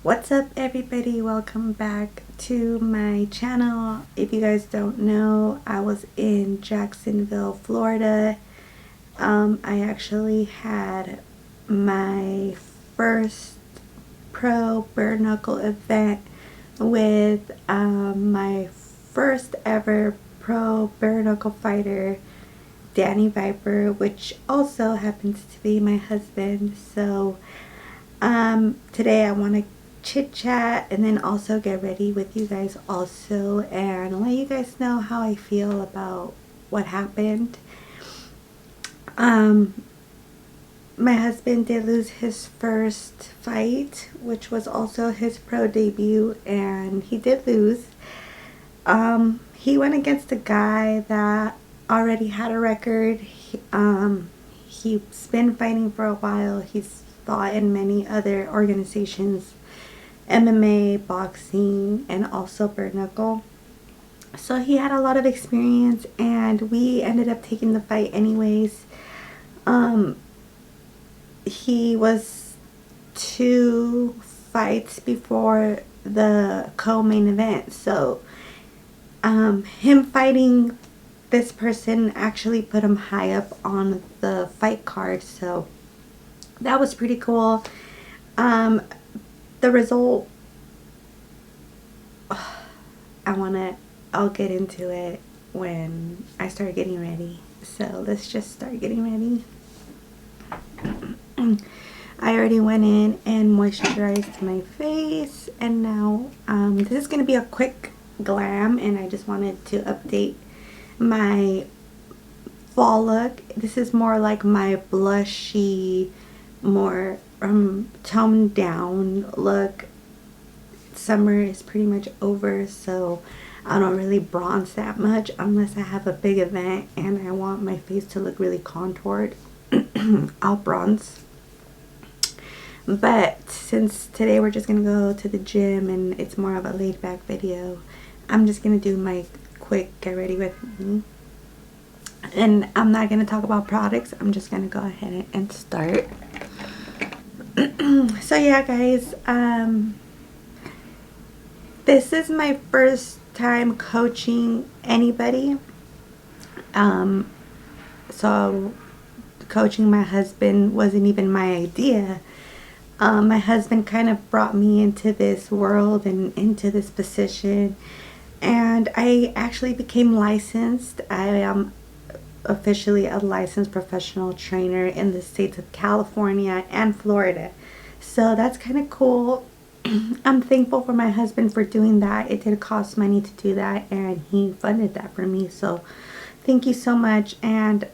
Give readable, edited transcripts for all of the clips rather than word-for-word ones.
What's up, everybody? Welcome back to my channel. If you guys don't know, I was in Jacksonville, Florida. I actually had my first pro bare knuckle event with my first ever pro bare knuckle fighter, Danny Viper, which also happens to be my husband. So today I want to chit chat and then also get ready with you guys also and let you guys know how I feel about what happened. My husband did lose his first fight, which was also his pro debut, and he did lose. He went against a guy that already had a record. He's been fighting for a while. He's fought in many other organizations, MMA, boxing, and also bare knuckle. So he had a lot of experience, and we ended up taking the fight anyways. He was 2 fights before the co-main event, so him fighting this person actually put him high up on the fight card, so that was pretty cool. The result, I'll get into it when I start getting ready. So let's just start getting ready. I already went in and moisturized my face, and now this is going to be a quick glam, and I just wanted to update my fall look. This is more like my blushy, more toned down look. Summer is pretty much over, so I don't really bronze that much unless I have a big event and I want my face to look really contoured. I'll bronze. But since today we're just gonna go to the gym and it's more of a laid back video, I'm just gonna do my quick get ready with me. And I'm not gonna talk about products, I'm just gonna go ahead and start. So yeah, guys, this is my first time coaching anybody. So coaching my husband wasn't even my idea. My husband kind of brought me into this world and into this position, and I actually became licensed. I am officially a licensed professional trainer in the states of California and Florida, so that's kind of cool. I'm thankful for my husband for doing that. It did cost money to do that, and he funded that for me, so thank you so much. And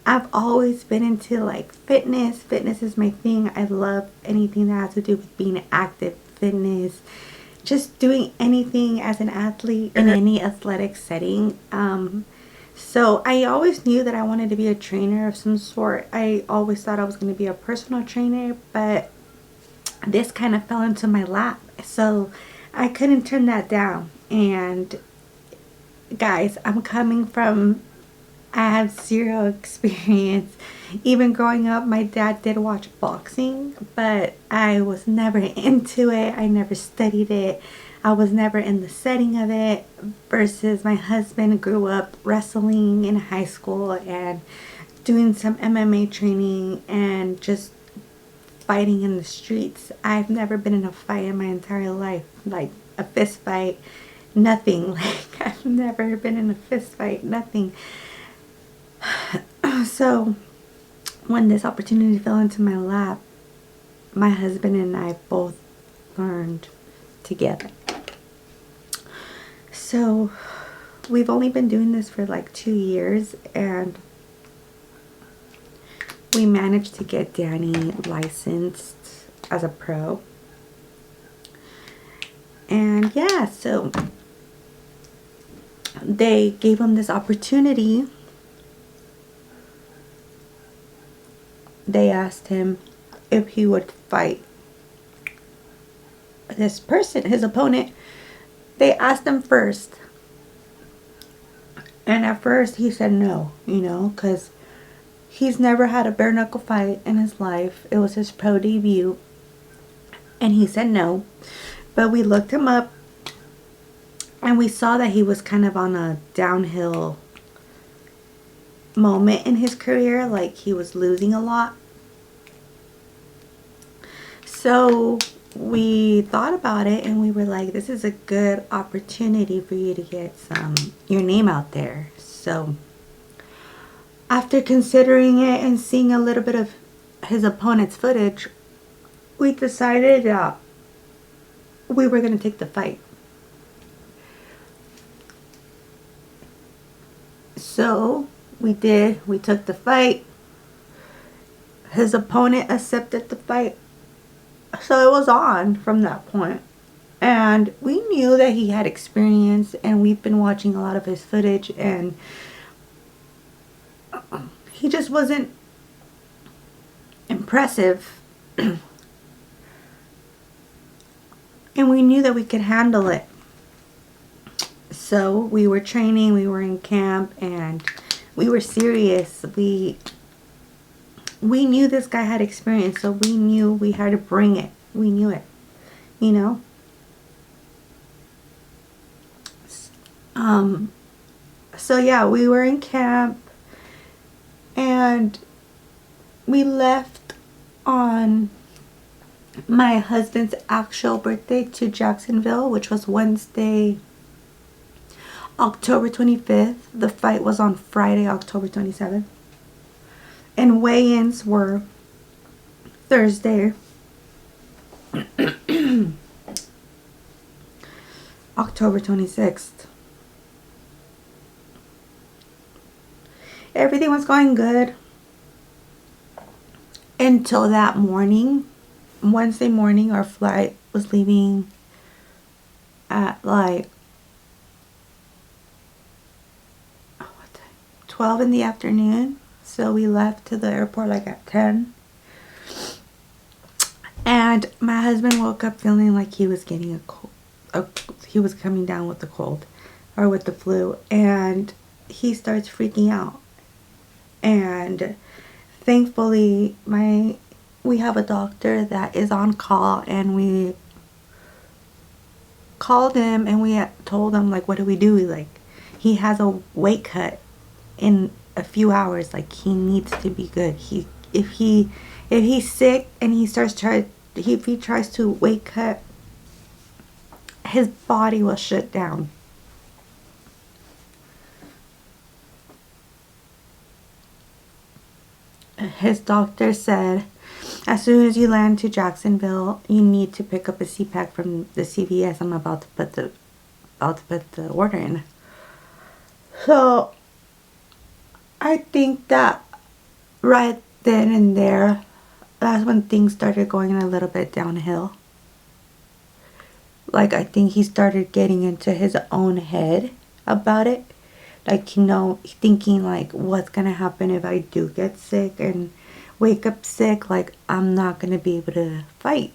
I've always been into like fitness. Fitness is my thing. I love anything that has to do with being active, fitness, just doing anything as an athlete in any athletic setting. So I always knew that I wanted to be a trainer of some sort. I always thought I was going to be a personal trainer, but this kind of fell into my lap, so I couldn't turn that down. And guys, I'm coming from, I have zero experience. Even growing up, my dad did watch boxing, but I was never into it. I never studied it. I was never in the setting of it, versus my husband grew up wrestling in high school and doing some MMA training and just fighting in the streets. I've never been in a fight in my entire life, like a fist fight, nothing. Like, I've never been in a fist fight, nothing. So when this opportunity fell into my lap, my husband and I both learned together. So we've only been doing this for like 2 years, and we managed to get Danny licensed as a pro. And yeah, so they gave him this opportunity. They asked him if he would fight this person, his opponent. They asked him first. And at first he said no, because he's never had a bare knuckle fight in his life. It was his pro debut. And he said no. But we looked him up and we saw that he was kind of on a downhill moment in his career. Like he was losing a lot. So we thought about it and we were like, this is a good opportunity for you to get your name out there. So after considering it and seeing a little bit of his opponent's footage, we decided we were going to take the fight. So we did. We took the fight. His opponent accepted the fight. So it was on from that point. And we knew that he had experience, and we've been watching a lot of his footage, and he just wasn't impressive. And we knew that we could handle it. So we were training, we were in camp, and we were serious. We knew this guy had experience, so we knew we had to bring it. We knew it, you know? So yeah, we were in camp, and we left on my husband's actual birthday to Jacksonville, which was Wednesday, October 25th. The fight was on Friday, October 27th. And weigh-ins were Thursday, October 26th. Everything was going good until that morning. Wednesday morning, our flight was leaving at like 12 in the afternoon. So we left to the airport like at 10. And my husband woke up feeling like he was getting a cold. He was coming down with the cold or with the flu. And he starts freaking out. And thankfully, we have a doctor that is on call, and we called him and we told him, like, what do we do? Like, he has a weight cut in a few hours. Like, he needs to be good. If he's sick and if he tries to weight cut, his body will shut down. His doctor said, as soon as you land to Jacksonville, you need to pick up a CPAC from the CVS. I'm about to put the order in. So I think that right then and there, that's when things started going a little bit downhill. Like, I think he started getting into his own head about it. Like, thinking like, what's gonna happen if I do get sick and wake up sick? Like, I'm not gonna be able to fight.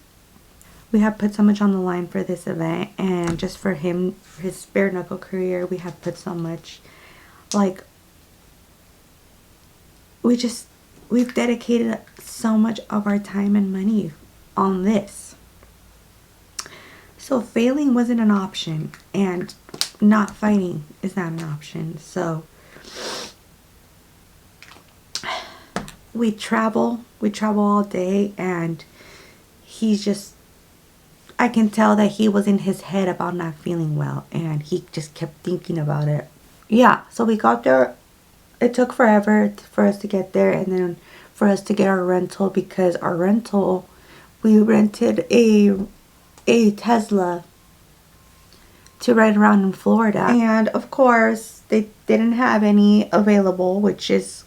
We have put so much on the line for this event, and just for him, for his bare knuckle career, we have put so much. Like, we've dedicated so much of our time and money on this. So failing wasn't an option, and not fighting is not an option. So we travel all day, and I can tell that he was in his head about not feeling well, and he just kept thinking about it. Yeah, so we got there. It took forever for us to get there, and then for us to get our rental, because our rental, we rented a Tesla to ride around in Florida. And of course, they didn't have any available, which is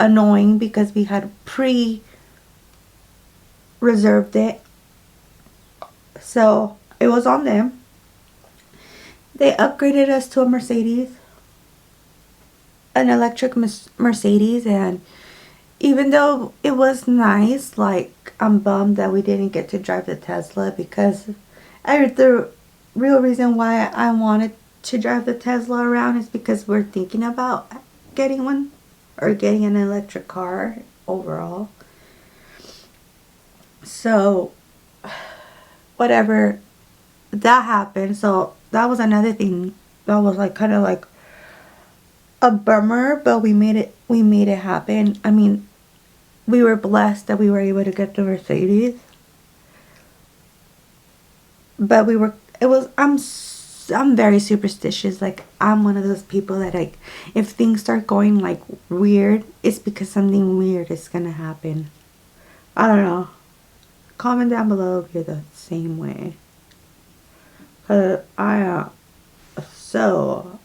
annoying because we had pre-reserved it. So it was on them. They upgraded us to a Mercedes, an electric Mercedes, and even though it was nice, like, I'm bummed that we didn't get to drive the Tesla, because the real reason why I wanted to drive the Tesla around is because we're thinking about getting one, or getting an electric car overall. So whatever, that happened. So that was another thing that was like kind of like a bummer, but we made it happen. I mean, we were blessed that we were able to get the Mercedes, but I'm very superstitious. Like, I'm one of those people that, like, if things start going like weird, it's because something weird is gonna happen. I don't know. Comment down below if you're the same way. Cause I am so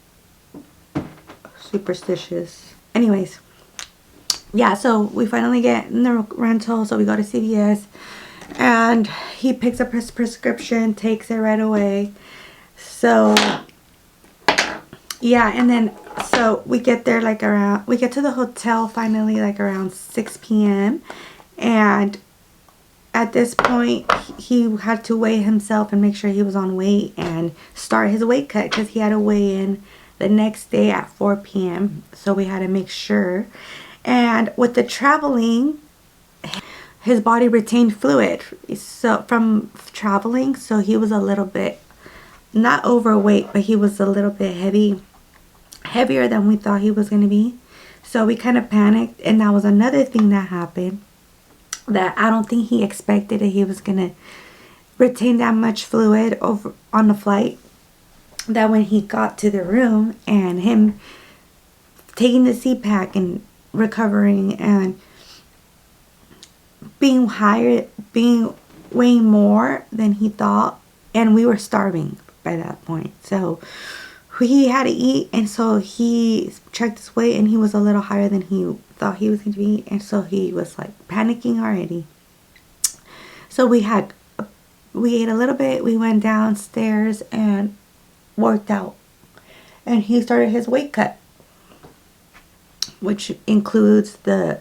superstitious. Anyways, yeah, so we finally get in the rental, so we go to CVS, and he picks up his prescription, takes it right away. So yeah, and then so we get there like around, we get to the hotel finally like around 6 p.m. and at this point he had to weigh himself and make sure he was on weight and start his weight cut, because he had to weigh in the next day at 4 p.m. So we had to make sure. And with the traveling, his body retained fluid so from traveling, so he was a little bit, not overweight, but he was a little bit heavier than we thought he was going to be. So we kind of panicked, and that was another thing that happened, that I don't think he expected that he was going to retain that much fluid over on the flight. That when he got to the room and him taking the CPAC and recovering and being higher, being way more than he thought, and we were starving by that point. So he had to eat, and so he checked his weight and he was a little higher than he thought he was going to be, and so he was like panicking already. So we ate a little bit, we went downstairs and worked out, and he started his weight cut, which includes the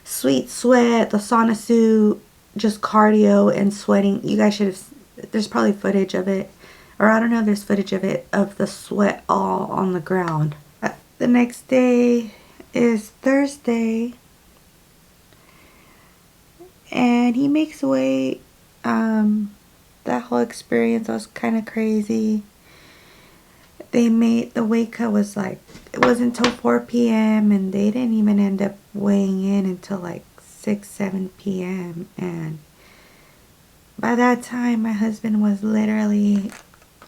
sweet sweat, the sauna suit, just cardio and sweating. You guys should have, there's probably footage of it, or I don't know if there's footage of it, of the sweat all on the ground. The next day is Thursday, and he makes weight. That whole experience was kind of crazy. The weight cut was like, it wasn't until 4 p.m. and they didn't even end up weighing in until like 6-7 p.m. and by that time my husband was literally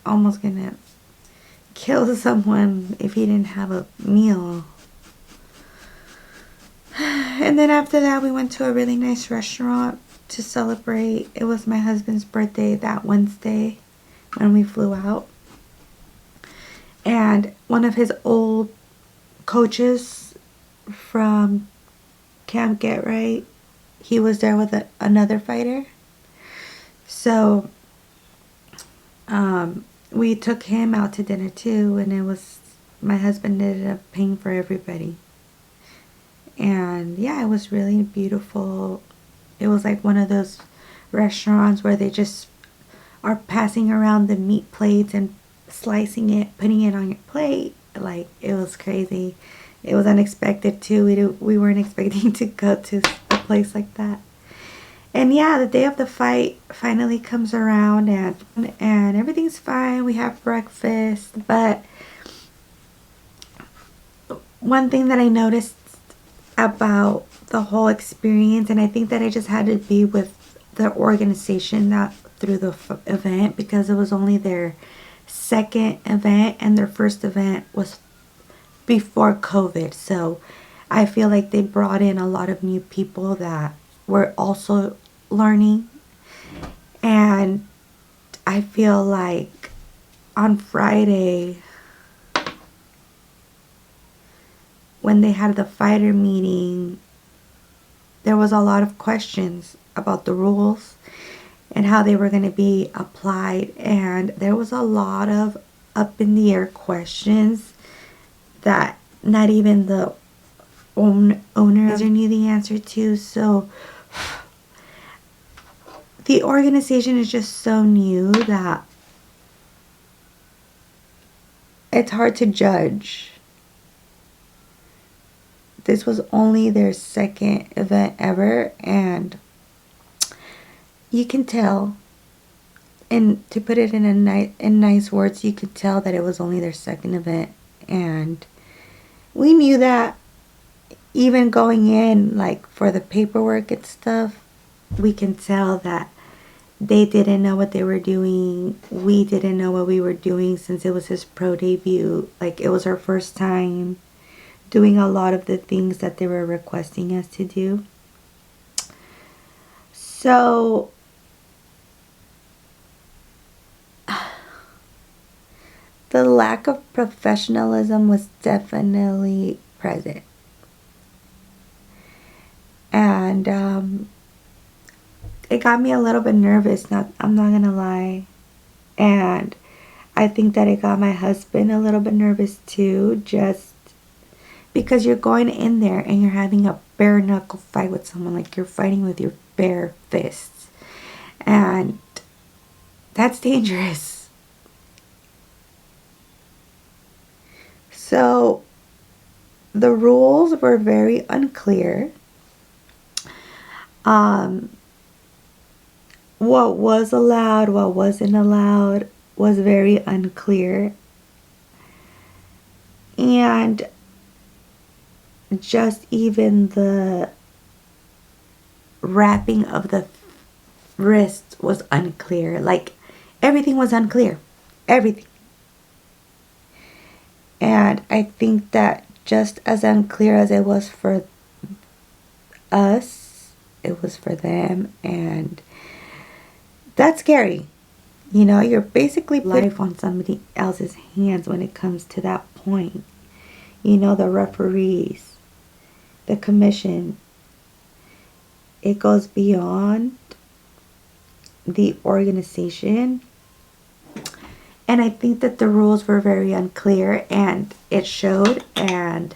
almost gonna kill someone if he didn't have a meal. And then after that we went to a really nice restaurant to celebrate. It was my husband's birthday that Wednesday when we flew out. And one of his old coaches from Camp Get Right, he was there with another fighter. So we took him out to dinner too, and it was, my husband ended up paying for everybody. And yeah, it was really beautiful. It was like one of those restaurants where they just are passing around the meat plates and slicing it, putting it on your plate. Like, it was crazy. It was unexpected too. We weren't expecting to go to a place like that. And yeah, the day of the fight finally comes around, and everything's fine. We have breakfast, but one thing that I noticed about the whole experience, and I think that I just had to be with the organization that through the event, because it was only their second event and their first event was before COVID. So I feel like they brought in a lot of new people that were also learning. And I feel like on Friday, when they had the fighter meeting, there was a lot of questions about the rules and how they were going to be applied, and there was a lot of up in the air questions that not even the owner knew the answer to. So the organization is just so new that it's hard to judge. This was only their second event ever, and you can tell And to put it in nice words, you could tell that it was only their second event, and we knew that even going in, like for the paperwork and stuff, we can tell that they didn't know what they were doing. We didn't know what we were doing since it was his pro debut. Like, it was our first time doing a lot of the things that they were requesting us to do. So the lack of professionalism was definitely present. And it got me a little bit nervous, I'm not gonna lie. And I think that it got my husband a little bit nervous too, just because you're going in there and you're having a bare knuckle fight with someone. Like, you're fighting with your bare fists. And that's dangerous. So the rules were very unclear. What was allowed, what wasn't allowed was very unclear. And just even the wrapping of the wrist was unclear. Like, everything was unclear. Everything. And I think that just as unclear as it was for us, it was for them. And that's scary. You know, you're basically putting life on somebody else's hands when it comes to that point. You know, the referees, the commission, it goes beyond the organization. And I think that the rules were very unclear, and it showed. And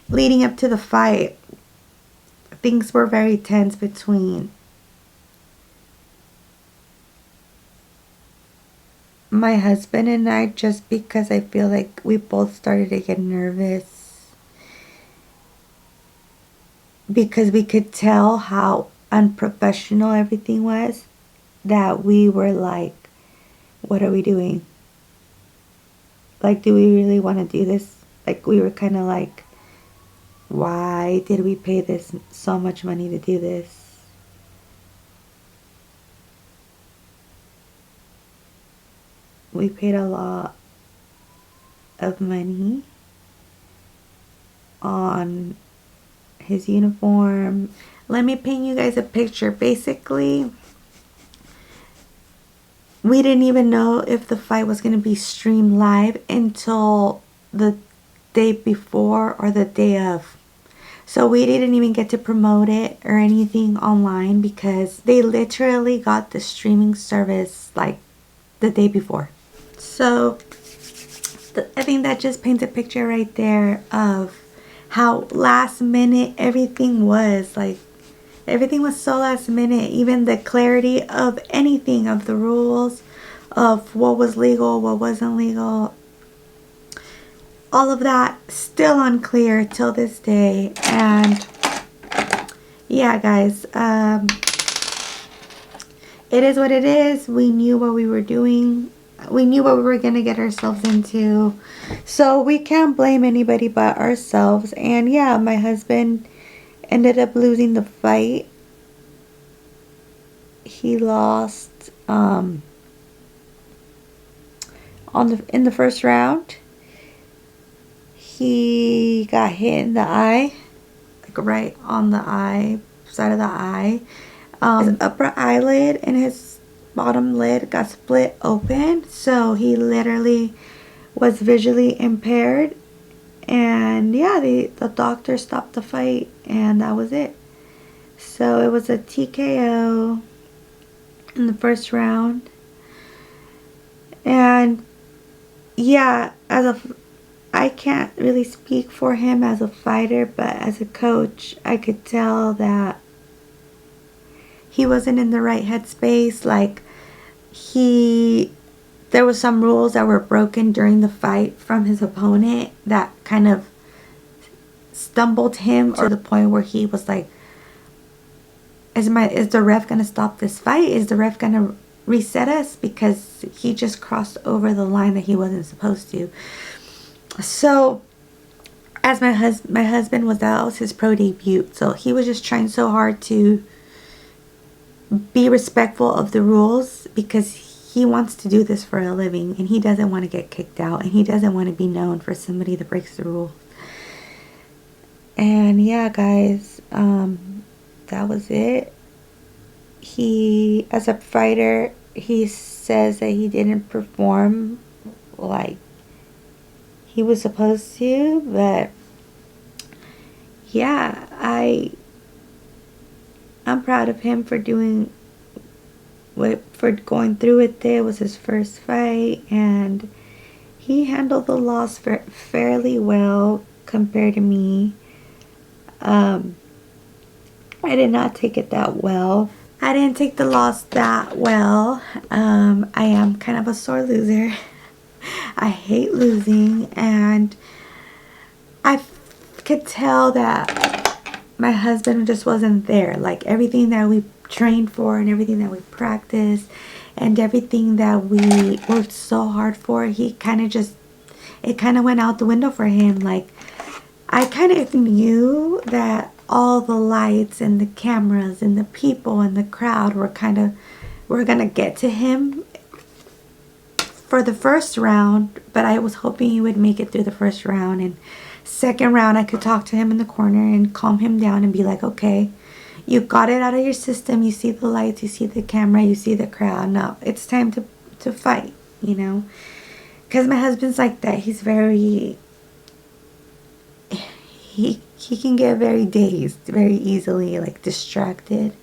leading up to the fight, things were very tense between my husband and I, just because I feel like we both started to get nervous, because we could tell how unprofessional everything was, that we were like, what are we doing? Like, do we really want to do this? Like, we were kind of like, why did we pay this so much money to do this? We paid a lot of money on his uniform. Let me paint you guys a picture. Basically, we didn't even know if the fight was going to be streamed live until the day before or the day of. So we didn't even get to promote it or anything online, because they literally got the streaming service like the day before. So I think that just paints a picture right there of how last minute everything was. Like, everything was so last minute. Even the clarity of anything, of the rules, of what was legal, what wasn't legal, all of that still unclear till this day. And yeah, guys, it is what it is. We knew what we were doing. We knew what we were going to get ourselves into. So we can't blame anybody but ourselves. And yeah, my husband ended up losing the fight. He lost in the first round. He got hit in the eye, like right on the eye, side of the eye. His upper eyelid and his bottom lid got split open, so he literally was visually impaired. And yeah, the doctor stopped the fight, and that was it. So it was a TKO in the first round. And yeah, I can't really speak for him as a fighter, but as a coach, I could tell that he wasn't in the right headspace. Like, there was some rules that were broken during the fight from his opponent that kind of stumbled him to the point where he was like is the ref gonna stop this fight? Is the ref gonna reset us because he just crossed over the line that he wasn't supposed to? So as my husband was out, it was his pro debut, so he was just trying so hard to be respectful of the rules because he wants to do this for a living and he doesn't want to get kicked out and he doesn't want to be known for somebody that breaks the rules. And yeah, guys, that was it. He, as a fighter, he says that he didn't perform like he was supposed to, but yeah, I'm proud of him for doing for going through with it. It was his first fight, and he handled the loss fairly well compared to me. I did not take it that well. I didn't take the loss that well. I am kind of a sore loser. I hate losing, and I could tell that my husband just wasn't there. Like everything that we trained for and everything that we practiced and everything that we worked so hard for, it kind of went out the window for him. Like I kind of knew that all the lights and the cameras and the people and the crowd were gonna get to him for the first round, but I was hoping he would make it through the first round, and second round I could talk to him in the corner and calm him down and be like, okay, you got it out of your system, you see the lights, you see the camera, you see the crowd, now it's time to fight, you know, because my husband's like that. He's very, he can get very dazed very easily, like distracted,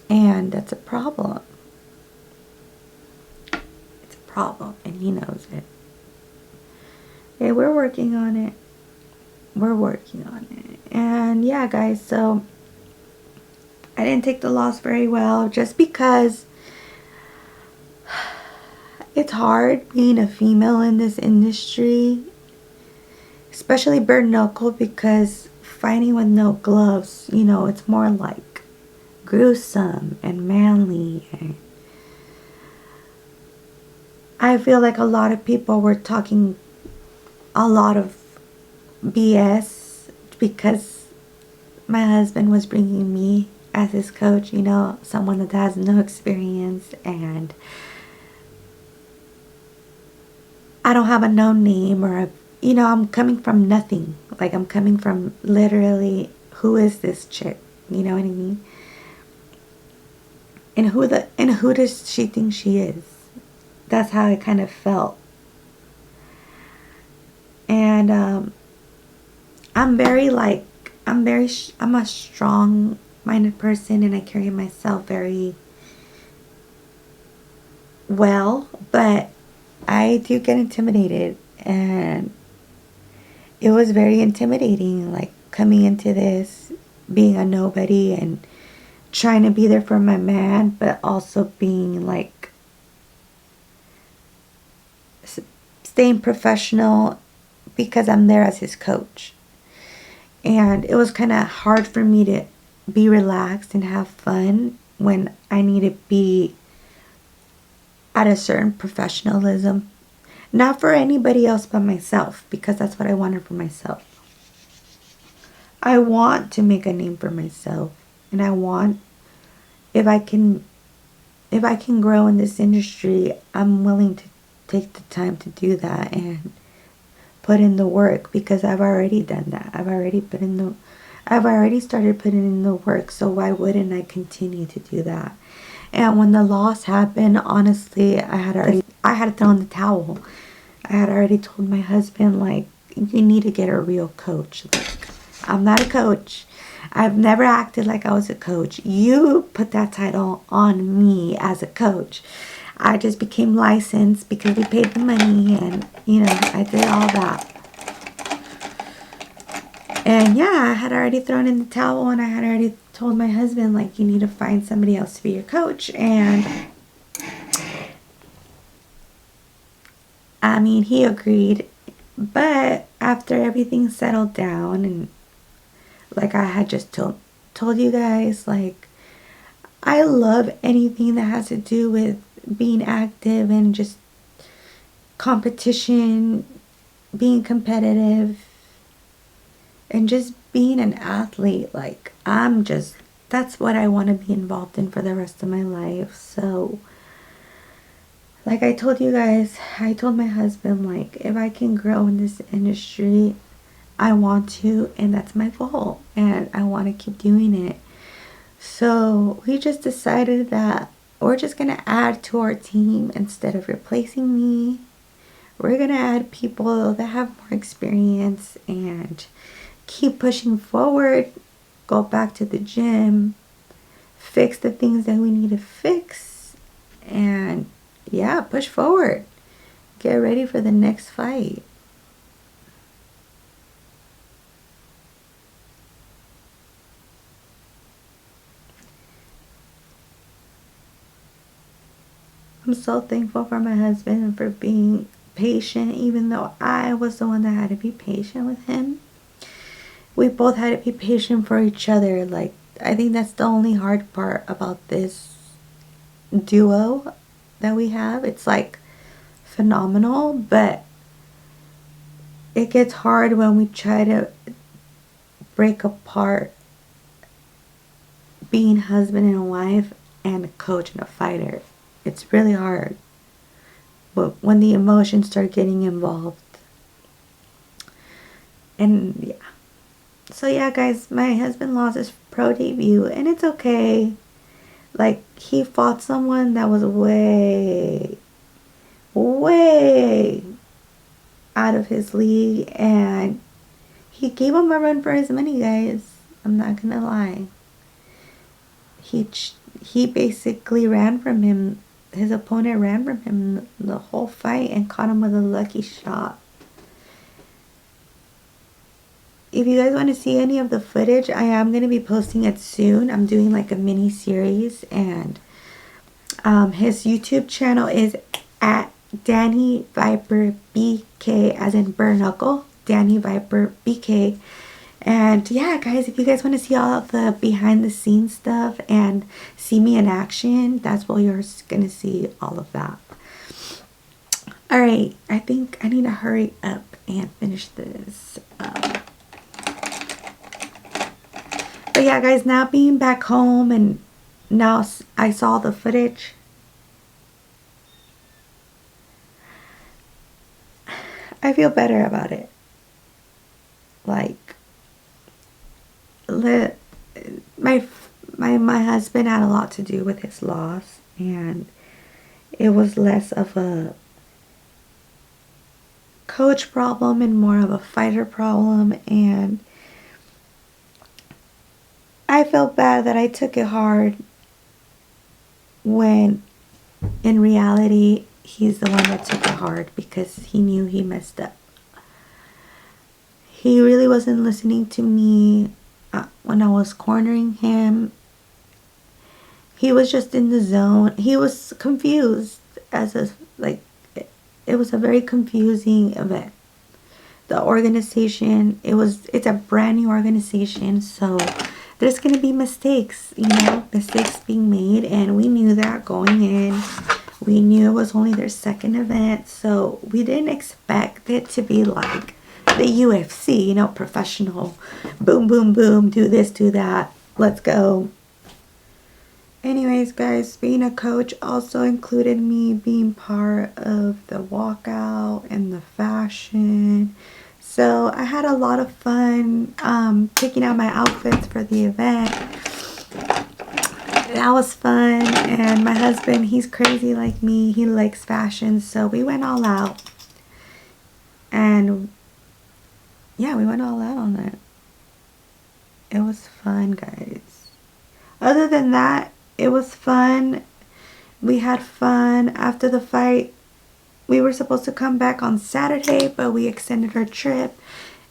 and that's a problem. It's a problem, and he knows it. Okay, we're working on it. And yeah, guys, so I didn't take the loss very well just because it's hard being a female in this industry, especially bare knuckle, because fighting with no gloves, you know, it's more like gruesome and manly. And I feel like a lot of people were talking a lot of BS because my husband was bringing me as his coach, you know, someone that has no experience, and I don't have a known name you know, I'm coming from nothing. Like I'm coming from literally, who is this chick? You know what I mean? And who does she think she is? That's how it kind of felt. And I'm a strong-minded person, and I carry myself very well, but I do get intimidated, and it was very intimidating, like coming into this, being a nobody and trying to be there for my man, but also being like staying professional because I'm there as his coach. And it was kind of hard for me to be relaxed and have fun when I need to be at a certain professionalism. Not for anybody else but myself, because that's what I wanted for myself. I want to make a name for myself, and I want, if I can grow in this industry, I'm willing to take the time to do that and put in the work, because I've already done that. I've already started putting in the work, so why wouldn't I continue to do that? And when the loss happened, honestly, I had thrown the towel. I had already told my husband, like, you need to get a real coach. Like, I'm not a coach. I've never acted like I was a coach. You put that title on me as a coach. I just became licensed because we paid the money, and, you know, I did all that. And yeah, I had already thrown in the towel, and I had already told my husband, like, you need to find somebody else to be your coach. And I mean, he agreed. But after everything settled down, and like I had just told you guys, like, I love anything that has to do with being active and just competition, being competitive, and just being an athlete. Like, that's what I want to be involved in for the rest of my life. So, like I told you guys, I told my husband, like, if I can grow in this industry, I want to, and that's my goal, and I want to keep doing it. So we just decided that we're just going to add to our team instead of replacing me. We're going to add people that have more experience and keep pushing forward, go back to the gym, fix the things that we need to fix, and yeah, push forward. Get ready for the next fight. I'm so thankful for my husband and for being patient, even though I was the one that had to be patient with him. We both had to be patient for each other. Like, I think that's the only hard part about this duo that we have. It's like phenomenal, but it gets hard when we try to break apart being husband and wife and a coach and a fighter. It's really hard. But when the emotions start getting involved. And yeah. So yeah, guys, my husband lost his pro debut, and it's okay. Like, he fought someone that was way out of his league, and he gave him a run for his money, guys. I'm not gonna lie. He basically ran from him. His opponent ran from him the whole fight and caught him with a lucky shot. If you guys want to see any of the footage, I am going to be posting it soon. I'm doing like a mini series, and his YouTube channel is at Danny Viper BK, as in Burr Knuckle, Danny Viper BK. And yeah, guys, if you guys want to see all of the behind the scenes stuff and see me in action, that's where you're going to see all of that. Alright, I think I need to hurry up and finish this up. But yeah, guys, now being back home and now I saw the footage, I feel better about it. Like, my husband had a lot to do with his loss, and it was less of a coach problem and more of a fighter problem, and I felt bad that I took it hard when in reality he's the one that took it hard because he knew he messed up. He really wasn't listening to me when I was cornering him. He was just in the zone. He was confused it was a very confusing event. The organization, it's a brand new organization, so there's going to be mistakes, mistakes being made, and we knew that going in. We knew it was only their second event, so we didn't expect it to be like the UFC, professional, boom, boom, boom, do this, do that, let's go. Anyways, guys, being a coach also included me being part of the walkout and the fashion. So I had a lot of fun picking out my outfits for the event. That was fun. And my husband, he's crazy like me. He likes fashion. So we went all out. And yeah, we went all out on it. It was fun, guys. Other than that, it was fun. We had fun after the fight. We were supposed to come back on Saturday, but we extended our trip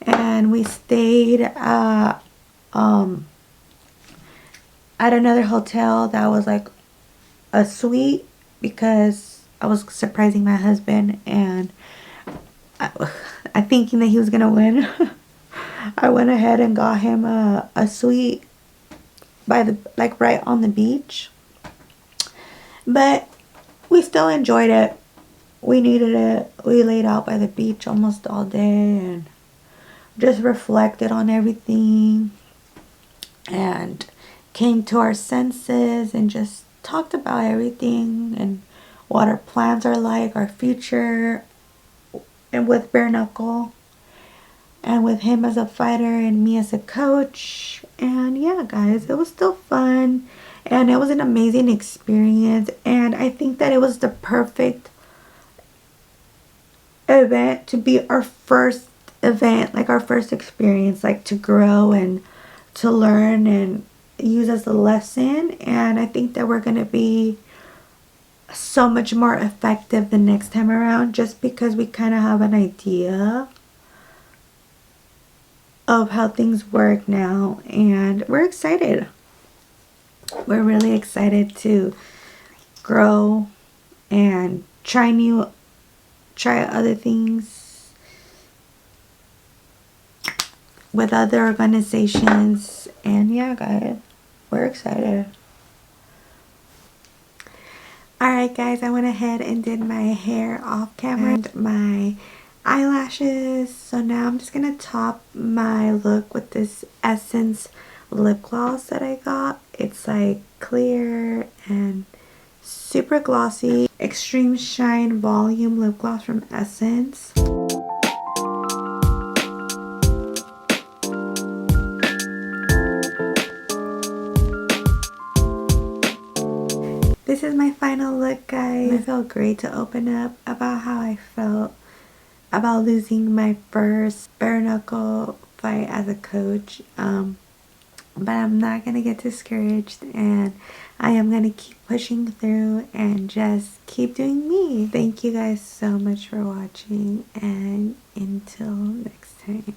and we stayed at another hotel that was like a suite because I was surprising my husband, and I thinking that he was gonna win. I went ahead and got him a suite by the, like, right on the beach. But we still enjoyed it. We needed it. We laid out by the beach almost all day and just reflected on everything and came to our senses and just talked about everything and what our plans are like, our future, and with Bare Knuckle, and with him as a fighter and me as a coach. And yeah, guys, it was still fun and it was an amazing experience, and I think that it was the perfect event to be our first event, like our first experience, like to grow and to learn and use as a lesson. And I think that we're gonna be so much more effective the next time around, just because we kind of have an idea of how things work now, and we're excited. We're really excited to grow and try other things with other organizations. And yeah, guys, we're excited. Alright, guys, I went ahead and did my hair off camera and my eyelashes. So now I'm just gonna top my look with this Essence lip gloss that I got. It's like clear and super glossy. Extreme Shine Volume Lip Gloss from Essence. This is my final look, guys. It felt great to open up about how I felt about losing my first bare knuckle fight as a coach. But I'm not gonna get discouraged, and I am gonna keep pushing through and just keep doing me. Thank you guys so much for watching, and until next time.